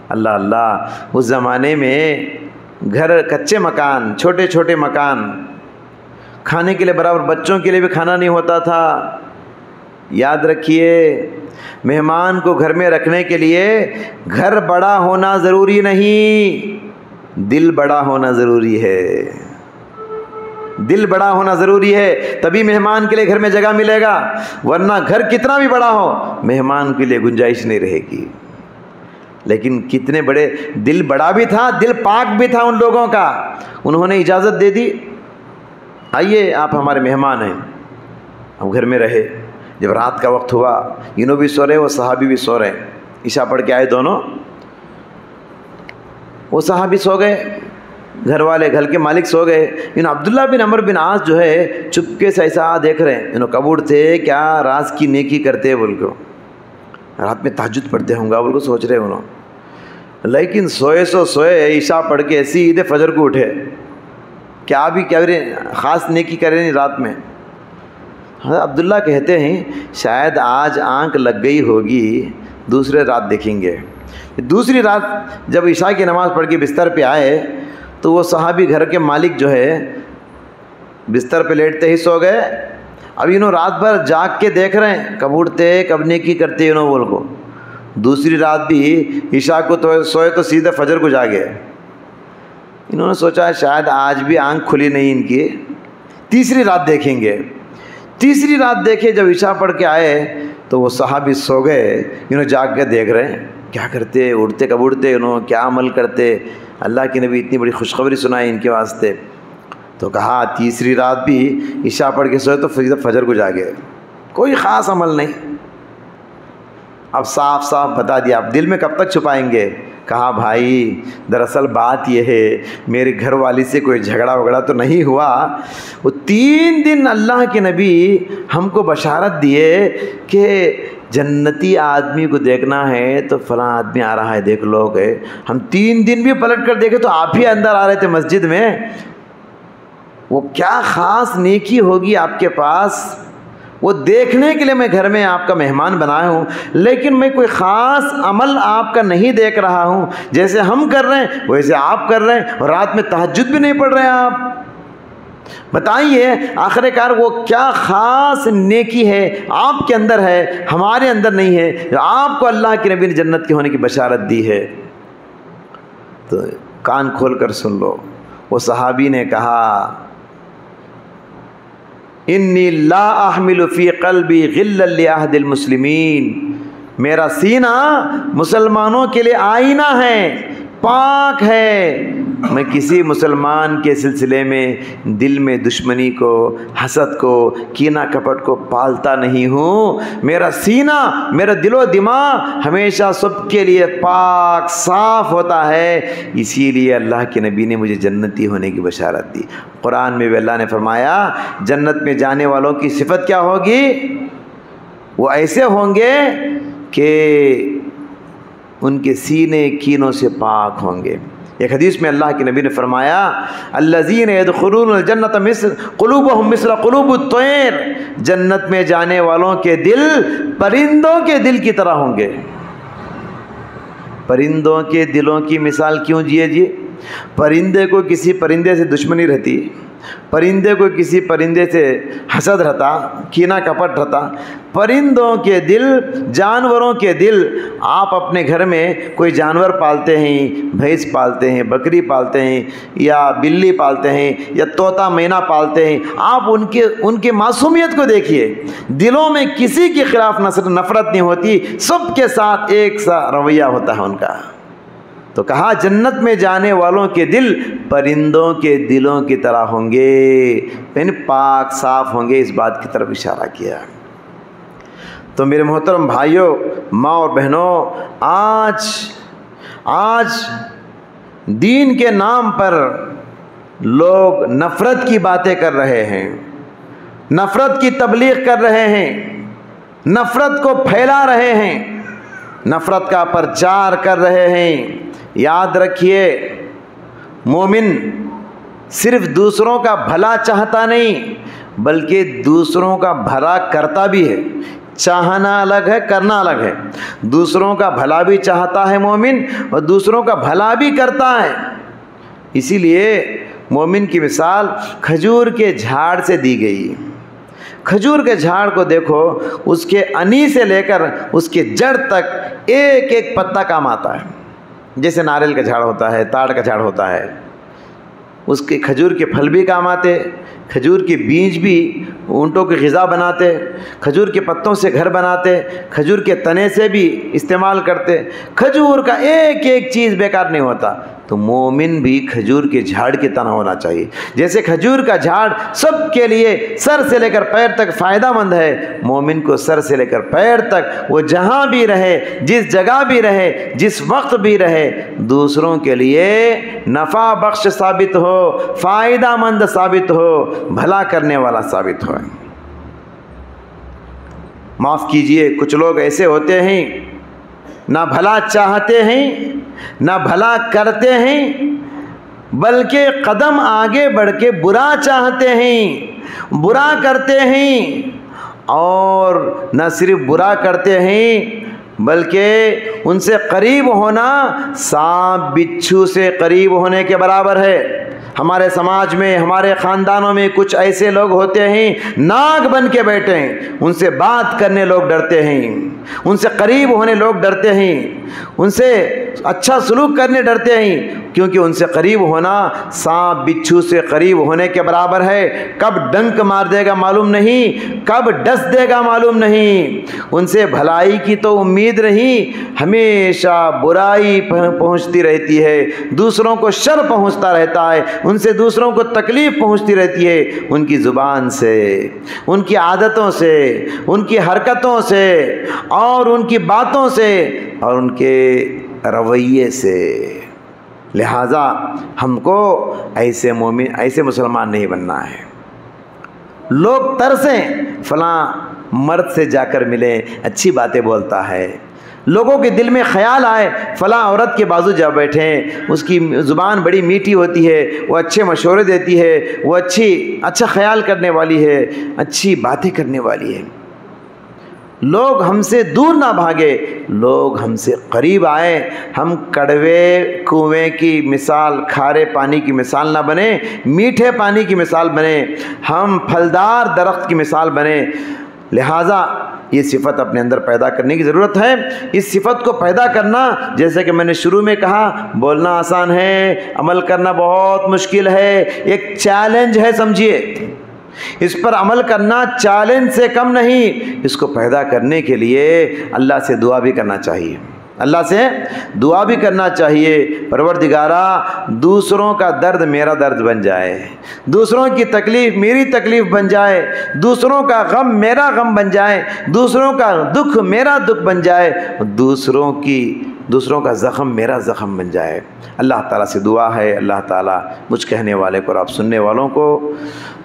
Speaker 1: اللہ اللہ، اس زمانے میں گھر کچے مکان، چھوٹے چھوٹے مکان، کھانے کے لیے برابر بچوں کے لیے بھی کھانا نہیں ہوتا تھا. یاد رکھیے مہمان کو گھر میں رکھنے کے لیے گھر بڑا ہونا ضروری نہیں، دل بڑا ہونا ضروری ہے. دل بڑا ہونا ضروری ہے، تبھی مہمان کے لیے گھر میں جگہ ملے گا، ورنہ گھر کتنا بھی بڑا ہو مہمان کے لیے گنجائش نہیں رہے گی. لیکن کتنے بڑے دل بڑا بھی تھا، دل پاک بھی تھا ان لوگوں کا. انہوں نے اجازت دے دی آئیے آپ ہمارے مہمان ہیں. اب گھر میں رہے. جب رات کا وقت ہوا انہوں بھی سو رہے، وہ صحابی بھی سو رہے. عشاء پڑھ کے آئے دونوں، وہ صحابی سو گئے، گھر والے گھر کے مالک سو گئے. عبداللہ بن عمر بن عاص جو ہے چپکے سے ایسا دیکھ رہے ہیں. انہوں کب اٹھتے کیا راز کی نیکی کرتے بول کو، رات میں تہجد پڑھتے ہوں گا بول کو سوچ رہے انہوں. لیکن سوئے عشاء پڑھ کے سیدھے فجر کو اٹھے. کیا بھی کیا خاص نیکی کرے نہیں رات میں. حضرت عبداللہ کہتے ہیں شاید آج آنکھ لگ گئی ہوگی، دوسرے رات دیکھیں گے. دوسری رات جب عشاء کی نماز پڑھ کے بستر پہ آئے تو وہ صحابی گھر کے مالک جو ہے بستر پہ لیٹتے ہی سو گئے. اب انہوں رات بھر جاگ کے دیکھ رہے ہیں کب اٹھتے کب نیکی کرتے انہوں بول کو. دوسری رات بھی عشاء کو تو سوئے تو سیدھے فجر کو جاگے. انہوں نے سوچا شاید آج بھی آنکھ کھلی نہیں ان کی، تیسری رات دیکھیں گے. تیسری رات دیکھے جب عشاء پڑھ کے آئے تو وہ صحابی سو گئے. انہوں جاگ کے دیکھ رہے ہیں کیا کرتے، اٹھتے کب اٹھتے انہوں، کیا عمل کرتے. اللہ کے نبی اتنی بڑی خوشخبری سنائی ان کے واسطے. تو کہا تیسری رات بھی عشاء پڑھ کے سوئے تو فجر کو جاگے، کوئی خاص عمل نہیں. اب صاف صاف بتا دیا. اب دل میں کب تک چھپائیں گے. کہا بھائی دراصل بات یہ ہے میرے گھر والی سے کوئی جھگڑا وگڑا تو نہیں ہوا. وہ 3 دن اللہ کے نبی ہم کو بشارت دیے کہ جنتی آدمی کو دیکھنا ہے تو فلاں آدمی آ رہا ہے دیکھ لو گے. ہم 3 دن بھی پلٹ کر دیکھے تو آپ ہی اندر آ رہے تھے مسجد میں. وہ کیا خاص نیکی ہوگی آپ کے پاس، وہ دیکھنے کے لیے میں گھر میں آپ کا مہمان بنایا ہوں، لیکن میں کوئی خاص عمل آپ کا نہیں دیکھ رہا ہوں. جیسے ہم کر رہے ہیں ویسے آپ کر رہے ہیں، اور رات میں تہجد بھی نہیں پڑھ رہے ہیں آپ. بتائیے آخر کار وہ کیا خاص نیکی ہے آپ کے اندر ہے ہمارے اندر نہیں ہے جو آپ کو اللہ کے نبی نے جنت کے ہونے کی بشارت دی ہے. تو کان کھول کر سن لو. وہ صحابی نے کہا انی لا احمل فی قلبی غلا لعہد المسلمین، میرا سینہ مسلمانوں کے لیے آئینہ ہے، پاک ہے. میں کسی مسلمان کے سلسلے میں دل میں دشمنی کو، حسد کو، کینہ کپٹ کو پالتا نہیں ہوں. میرا سینہ، میرا دل و دماغ ہمیشہ سب کے لیے پاک صاف ہوتا ہے. اسی لیے اللہ کے نبی نے مجھے جنتی ہونے کی بشارت دی. قرآن میں بھی اللہ نے فرمایا جنت میں جانے والوں کی صفت کیا ہوگی، وہ ایسے ہوں گے کہ ان کے سینے کینوں سے پاک ہوں گے. ایک حدیث میں اللہ کے نبی نے فرمایا الذین یدخلون الجنۃ مثل قلوبہم مثل قلوب الطیر، جنت میں جانے والوں کے دل پرندوں کے دل کی طرح ہوں گے۔ پرندوں کے دلوں کی مثال کیوں دیجیے؟ پرندے کو کسی پرندے سے دشمنی رہتی، پرندے کو کسی پرندے سے حسد رہتا، کینہ کپٹ رہتا۔ پرندوں کے دل، جانوروں کے دل، آپ اپنے گھر میں کوئی جانور پالتے ہیں، بھینس پالتے ہیں، بکری پالتے ہیں، یا بلی پالتے ہیں، یا طوطا مینا پالتے ہیں، آپ ان کے معصومیت کو دیکھیے، دلوں میں کسی کے خلاف نفرت نہیں ہوتی، سب کے ساتھ ایک سا رویہ ہوتا ہے ان کا۔ تو کہا جنت میں جانے والوں کے دل پرندوں کے دلوں کی طرح ہوں گے، یعنی پاک صاف ہوں گے، اس بات کی طرف اشارہ کیا۔ تو میرے محترم بھائیوں، ماں اور بہنوں، آج دین کے نام پر لوگ نفرت کی باتیں کر رہے ہیں، نفرت کی تبلیغ کر رہے ہیں، نفرت کو پھیلا رہے ہیں، نفرت کا پرچار کر رہے ہیں۔ یاد رکھیے، مومن صرف دوسروں کا بھلا چاہتا نہیں بلکہ دوسروں کا بھلا کرتا بھی ہے۔ چاہنا الگ ہے، کرنا الگ ہے۔ دوسروں کا بھلا بھی چاہتا ہے مومن، اور دوسروں کا بھلا بھی کرتا ہے۔ اسی لیے مومن کی مثال کھجور کے جھاڑ سے دی گئی۔ کھجور کے جھاڑ کو دیکھو، اس کے انی سے لے کر اس کے جڑ تک ایک ایک پتا کام آتا ہے۔ جیسے ناریل کا جھاڑ ہوتا ہے، تاڑ کا جھاڑ ہوتا ہے، اس کے کھجور کے پھل بھی کام آتے، کھجور کے بیج بھی اونٹوں کی غذا بناتے، کھجور کے پتوں سے گھر بناتے، کھجور کے تنے سے بھی استعمال کرتے۔ کھجور کا ایک ایک چیز بیکار نہیں ہوتا۔ تو مومن بھی کھجور کے جھاڑ کی طرح ہونا چاہیے۔ جیسے کھجور کا جھاڑ سب کے لیے سر سے لے کر پیر تک فائدہ مند ہے، مومن کو سر سے لے کر پیر تک، وہ جہاں بھی رہے، جس جگہ بھی رہے، جس وقت بھی رہے، دوسروں کے لیے نفع بخش ثابت ہو، فائدہ مند ثابت ہو، بھلا کرنے والا ثابت ہو۔ معاف کیجئے، کچھ لوگ ایسے ہوتے ہیں نہ بھلا چاہتے ہیں نہ بھلا کرتے ہیں، بلکہ قدم آگے بڑھ کے برا چاہتے ہیں، برا کرتے ہیں، اور نہ صرف برا کرتے ہیں بلکہ ان سے قریب ہونا سانپ بچھو سے قریب ہونے کے برابر ہے۔ ہمارے سماج میں، ہمارے خاندانوں میں کچھ ایسے لوگ ہوتے ہیں ناگ بن کے بیٹھے ہیں، ان سے بات کرنے لوگ ڈرتے ہیں، ان سے قریب ہونے لوگ ڈرتے ہیں، ان سے اچھا سلوک کرنے ڈرتے ہیں، کیونکہ ان سے قریب ہونا سانپ بچھو سے قریب ہونے کے برابر ہے۔ کب ڈنک مار دے گا معلوم نہیں، کب ڈس دے گا معلوم نہیں۔ ان سے بھلائی کی تو امید نہیں، ہمیشہ برائی پہنچتی رہتی ہے، دوسروں کو شر پہنچتا رہتا ہے، ان سے دوسروں کو تکلیف پہنچتی رہتی ہے، ان کی زبان سے، ان کی عادتوں سے، ان کی حرکتوں سے، اور ان کی باتوں سے، اور ان کے رویے سے۔ لہٰذا ہم کو ایسے مومن، ایسے مسلمان نہیں بننا ہے۔ لوگ ترسیں، فلاں مرد سے جا کر ملے، اچھی باتیں بولتا ہے۔ لوگوں کے دل میں خیال آئے فلاں عورت کے بازو جا بیٹھیں، اس کی زبان بڑی میٹھی ہوتی ہے، وہ اچھے مشورے دیتی ہے، وہ اچھا خیال کرنے والی ہے، اچھی باتیں کرنے والی ہے۔ لوگ ہم سے دور نہ بھاگے، لوگ ہم سے قریب آئے، ہم کڑوے کنویں کی مثال، کھارے پانی کی مثال نہ بنے، میٹھے پانی کی مثال بنے، ہم پھلدار درخت کی مثال بنے۔ لہٰذا یہ صفت اپنے اندر پیدا کرنے کی ضرورت ہے۔ اس صفت کو پیدا کرنا، جیسے کہ میں نے شروع میں کہا، بولنا آسان ہے، عمل کرنا بہت مشکل ہے، ایک چیلنج ہے سمجھیے۔ اس پر عمل کرنا چیلنج سے کم نہیں۔ اس کو پیدا کرنے کے لیے اللہ سے دعا بھی کرنا چاہیے، اللہ سے دعا بھی کرنا چاہیے، پروردگارا دوسروں کا درد میرا درد بن جائے، دوسروں کی تکلیف میری تکلیف بن جائے، دوسروں کا غم میرا غم بن جائے، دوسروں کا دکھ میرا دکھ بن جائے، دوسروں کا زخم میرا زخم بن جائے۔ اللہ تعالیٰ سے دعا ہے، اللہ تعالیٰ مجھ کہنے والے کو اور آپ سننے والوں کو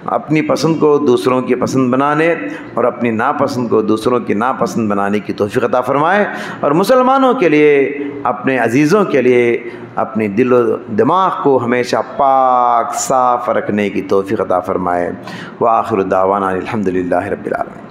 Speaker 1: اپنی پسند کو دوسروں کی پسند بنانے اور اپنی ناپسند کو دوسروں کی ناپسند بنانے کی توفیق عطا فرمائے، اور مسلمانوں کے لیے اپنے عزیزوں کے لیے اپنی دل و دماغ کو ہمیشہ پاک صاف رکھنے کی توفیق عطا فرمائے۔ وآخر دعوانا الحمدللہ رب العالمین۔